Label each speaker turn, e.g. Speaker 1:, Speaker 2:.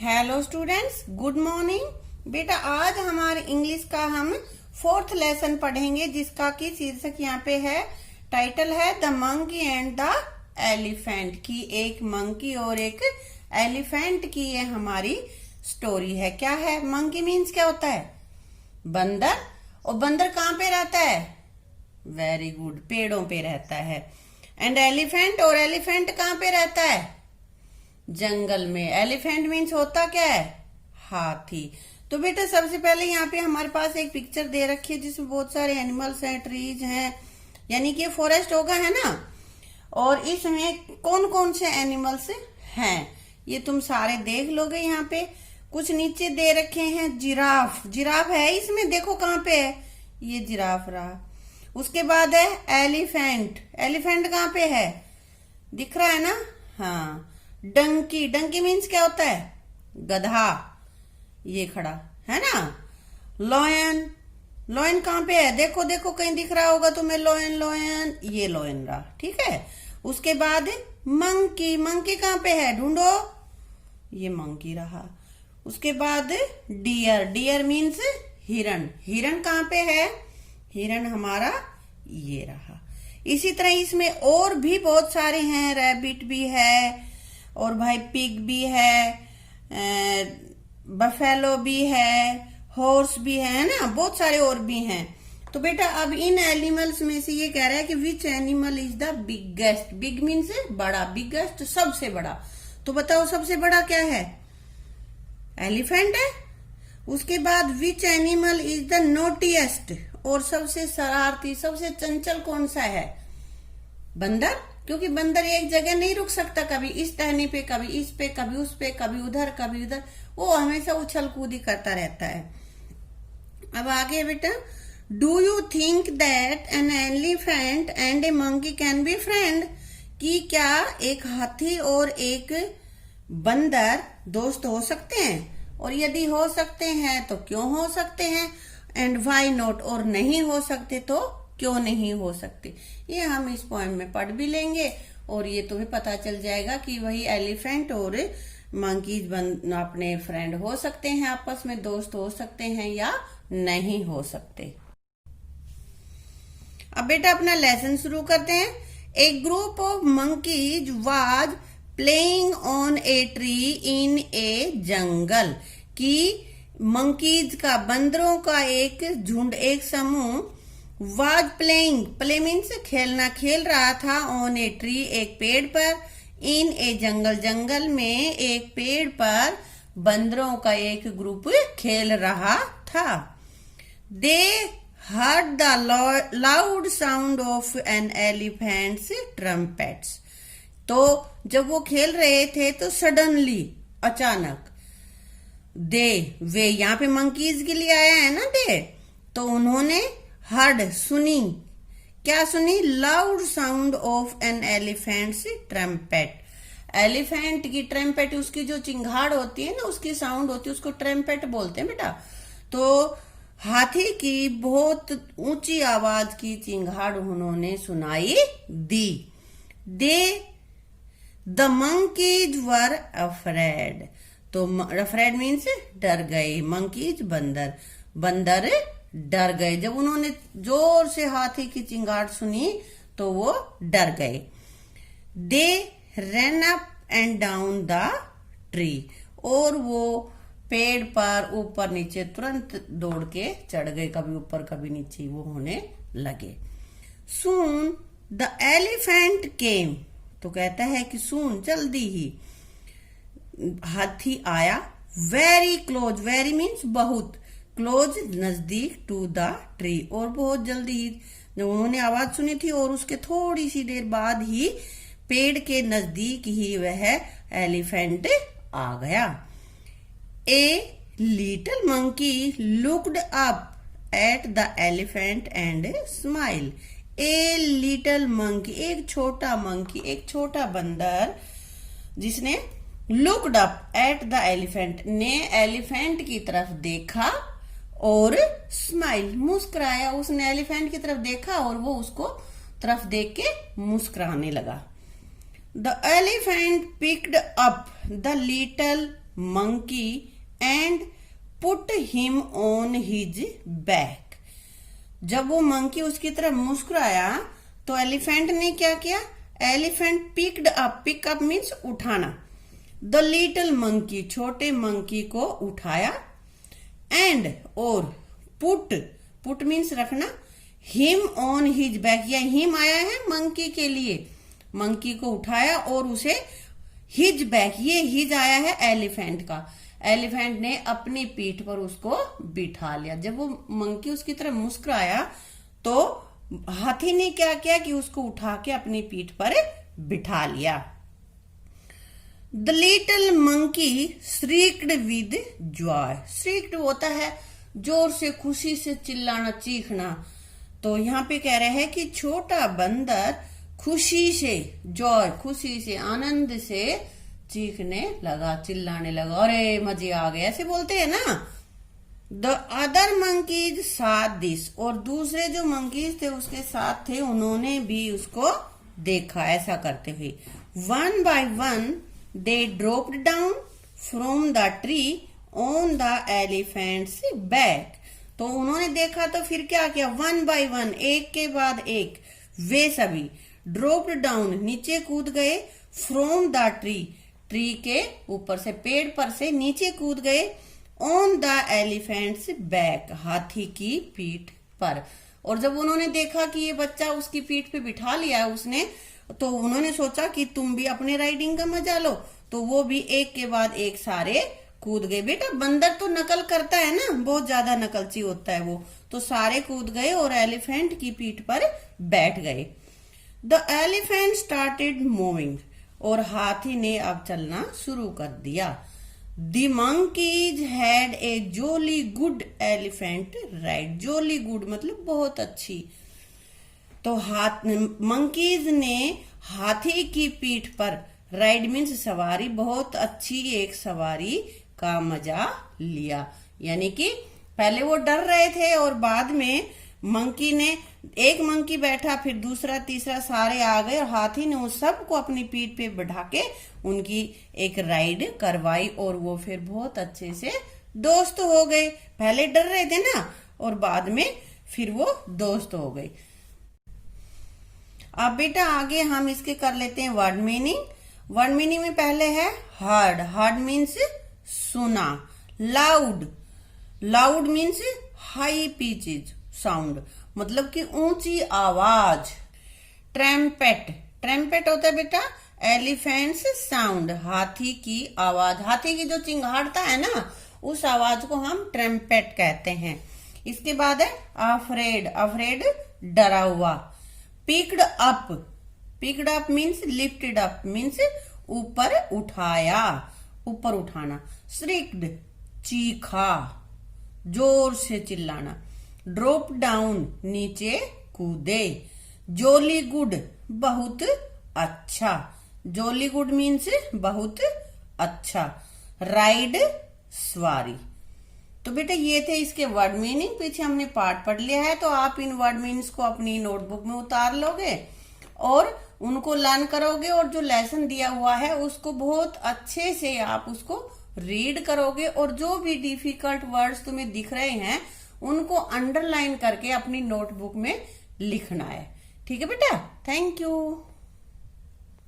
Speaker 1: Hello students, good morning. बेटा आज हमारे इंग्लिश का हम 4th लेसन पढ़ेंगे जिसका की शीर्षक यहाँ पे है, टाइटल है the monkey and the elephant की। एक मंकी और एक एलिफेंट की ये हमारी स्टोरी है। क्या है? मंकी मीन्स क्या होता है? बंदर। और बंदर कहाँ पे रहता है? वेरी गुड, पेड़ों पे रहता है। एंड एलिफेंट, और एलिफेंट कहाँ पे रहता है? जंगल में। एलिफेंट मीन्स होता क्या है? हाथी। तो बेटा सबसे पहले यहाँ पे हमारे पास एक पिक्चर दे रखी है जिसमें बहुत सारे एनिमल्स हैं, ट्रीज हैं, यानी कि फॉरेस्ट होगा, है ना। और इसमें कौन कौन से एनिमल्स हैं ये तुम सारे देख लोगे। यहाँ पे कुछ नीचे दे रखे हैं। जिराफ, जिराफ है इसमें, देखो कहाँ पे है, ये जिराफ रहा। उसके बाद है एलिफेंट, एलिफेंट कहाँ पे है? दिख रहा है ना। हाँ। डंकी, डंकी मीन्स क्या होता है? गधा, ये खड़ा है ना। लॉयन, लॉयन कहाँ पे है? देखो देखो कहीं दिख रहा होगा तुम्हें। लॉयन, लॉयन, ये लॉयन रहा, ठीक है। उसके बाद मंकी, मंकी कहाँ पे है? ढूंढो, ये मंकी रहा। उसके बाद डियर, डियर मीन्स हिरन, हिरन कहाँ पे है? हिरन हमारा ये रहा। इसी तरह इसमें और भी बहुत सारे हैं। रैबिट भी है, और भाई पिग भी है, बफेलो भी है, हॉर्स भी है ना, बहुत सारे और भी हैं। तो बेटा अब इन एनिमल्स में से ये कह रहा है कि which animal is the biggest. Big means बड़ा, बिगेस्ट सबसे बड़ा। तो बताओ सबसे बड़ा क्या है? एलिफेंट है। उसके बाद विच एनिमल इज द नोटीएस्ट, और सबसे शरारती, सबसे चंचल कौन सा है? बंदर, क्योंकि बंदर एक जगह नहीं रुक सकता, कभी इस टहनी पे, कभी इस पे, कभी उस पे, कभी उधर, कभी उधर, वो हमेशा उछल कूदी करता रहता है। अब आगे बेटा, do you think that an elephant and A monkey can be friend, कि क्या एक हाथी और एक बंदर दोस्त हो सकते हैं? और यदि हो सकते हैं तो क्यों हो सकते हैं? एंड व्हाई नॉट, और नहीं हो सकते तो क्यों नहीं हो सकते? ये हम इस पोएम में पढ़ भी लेंगे, और ये तुम्हें पता चल जाएगा कि वही एलिफेंट और मंकीज अपने फ्रेंड हो सकते हैं, आपस में दोस्त हो सकते हैं या नहीं हो सकते। अब बेटा अपना लेसन शुरू करते हैं। A group of monkeys was playing on a tree in a jungle, कि मंकीज का, बंदरों का एक झुंड, एक समूह, वाज प्लेइंग, प्ले मीन्स खेलना, खेल रहा था, ऑन ए ट्री एक पेड़ पर, इन ए जंगल, जंगल में एक पेड़ पर बंदरों का एक ग्रुप खेल रहा था। They heard the loud sound of an elephants trumpets, तो जब वो खेल रहे थे तो सडनली, अचानक, वे यहाँ पे मंकीज के लिए आया है ना, दे, तो उन्होंने हर्ड, सुनी, क्या सुनी? Loud sound of an elephants trumpet, elephant की ट्रम्पेट, उसकी जो चिंगाड़ होती है ना, उसकी साउंड होती है, उसको ट्रम्पेट बोलते हैं बेटा। तो हाथी की बहुत ऊंची आवाज की चिंगाड़ उन्होंने सुनाई दी। दे द मंकीज वर अफ्रेड, तो अफ्रेड मीन्स डर गए, मंकीज बंदर, बंदर डर गए। जब उन्होंने जोर से हाथी की चिंगाड़ सुनी तो वो डर गए। They run up and down the tree, और वो पेड़ पर ऊपर नीचे तुरंत दौड़ के चढ़ गए, कभी ऊपर कभी नीचे वो होने लगे। सून द एलिफेंट केम, तो कहता है कि सून, जल्दी ही, हाथी आया। वेरी क्लोज, वेरी मीन्स बहुत, क्लोज नजदीक, टू द ट्री, और बहुत जल्दी ही, जब उन्होंने आवाज सुनी थी और उसके थोड़ी सी देर बाद ही पेड़ के नजदीक ही वह एलिफेंट आ गया। A little monkey looked up at the elephant and smile, a little monkey, एक छोटा मंकी, एक छोटा बंदर, जिसने looked up at the elephant, ने एलिफेंट की तरफ देखा और स्माइल, मुस्कुराया। उसने एलिफेंट की तरफ देखा और वो उसको तरफ देख के मुस्कुराने लगा। The elephant picked up the little monkey and put him on his back. जब वो मंकी उसकी तरफ मुस्कुराया तो एलिफेंट ने क्या किया? Elephant picked up, pick up means उठाना, द लिटिल मंकी, छोटे मंकी को उठाया, एंड और पुट, पुट मीन्स रखना, हिम ऑन हिज बैक, या हिम आया है मंकी के लिए, मंकी को उठाया और उसे हिज बैक, ये हिज आया है एलिफेंट का, एलिफेंट ने अपनी पीठ पर उसको बिठा लिया। जब वो मंकी उसकी तरफ मुस्कुराया तो हाथी ने क्या किया कि उसको उठा के अपनी पीठ पर बिठा लिया। The little monkey shrieked with joy, shrieked होता है जोर से, खुशी से चिल्लाना, चीखना, तो यहाँ पे कह रहे हैं कि छोटा बंदर खुशी से, जॉय, खुशी से, आनंद से चीखने लगा, चिल्लाने लगा, अरे मजे आ गए, ऐसे बोलते हैं ना। द अदर मंकीज साथ दिस, और दूसरे जो मंकीज थे उसके साथ थे, उन्होंने भी उसको देखा ऐसा करते हुए। One by one they dropped down from the tree on the elephants back, तो उन्होंने देखा तो फिर क्या किया? वन बाय वन, एक के बाद एक, वे सभी ड्रॉप्ड डाउन, नीचे कूद गए, फ्रॉम द ट्री, ट्री के ऊपर से, पेड़ पर से नीचे कूद गए, ऑन द एलिफेंट्स बैक, हाथी की पीठ पर। और जब उन्होंने देखा कि ये बच्चा उसकी पीठ पे बिठा लिया है उसने, तो उन्होंने सोचा कि तुम भी अपने राइडिंग का मजा लो, तो वो भी एक के बाद एक सारे कूद गए। बेटा बंदर तो नकल करता है ना, बहुत ज्यादा नकलची होता है वो, तो सारे कूद गए और एलिफेंट की पीठ पर बैठ गए। द एलिफेंट स्टार्टेड मूविंग, और हाथी ने अब चलना शुरू कर दिया। The monkeys had a jolly good elephant ride, jolly good मतलब बहुत अच्छी, तो मंकीज ने हाथी की पीठ पर, राइड मीन्स सवारी, बहुत अच्छी एक सवारी का मजा लिया। यानी कि पहले वो डर रहे थे और बाद में मंकी ने, एक मंकी बैठा, फिर दूसरा, तीसरा, सारे आ गए और हाथी ने उस सबको अपनी पीठ पे बैठा के उनकी एक राइड करवाई और वो फिर बहुत अच्छे से दोस्त हो गए। पहले डर रहे थे ना और बाद में फिर वो दोस्त हो गए। अब बेटा आगे हम इसके कर लेते हैं वर्ड मीनिंग। वर्ड मीनिंग में पहले है हर्ड, हर्ड मीन्स सुना, loud, loud means high pitches sound, मतलब कि ऊंची आवाज। ट्रम्पेट, ट्रम्पेट होता है बेटा एलिफेंट्स साउंड, हाथी की आवाज, हाथी की जो चिंगाड़ता है ना उस आवाज को हम ट्रम्पेट कहते हैं। इसके बाद है अफ्रेड, अफ्रेड डरा हुआ। Picked up, picked up means lifted up means ऊपर उठाया, ऊपर उठाना। श्रिक्ड चीखा, जोर से चिल्लाना। ड्रॉप डाउन नीचे कूदे। जोली गुड बहुत अच्छा, जोली गुड मीन्स बहुत अच्छा। राइड सवारी। तो बेटा ये थे इसके वर्ड मीनिंग, पीछे हमने पार्ट पढ़ लिया है, तो आप इन वर्ड मीनिंग्स को अपनी नोटबुक में उतार लोगे और उनको लर्न करोगे और जो लेसन दिया हुआ है उसको बहुत अच्छे से आप उसको रीड करोगे और जो भी डिफिकल्ट वर्ड्स तुम्हें दिख रहे हैं उनको अंडरलाइन करके अपनी नोटबुक में लिखना है। ठीक है बेटा, थैंक यू।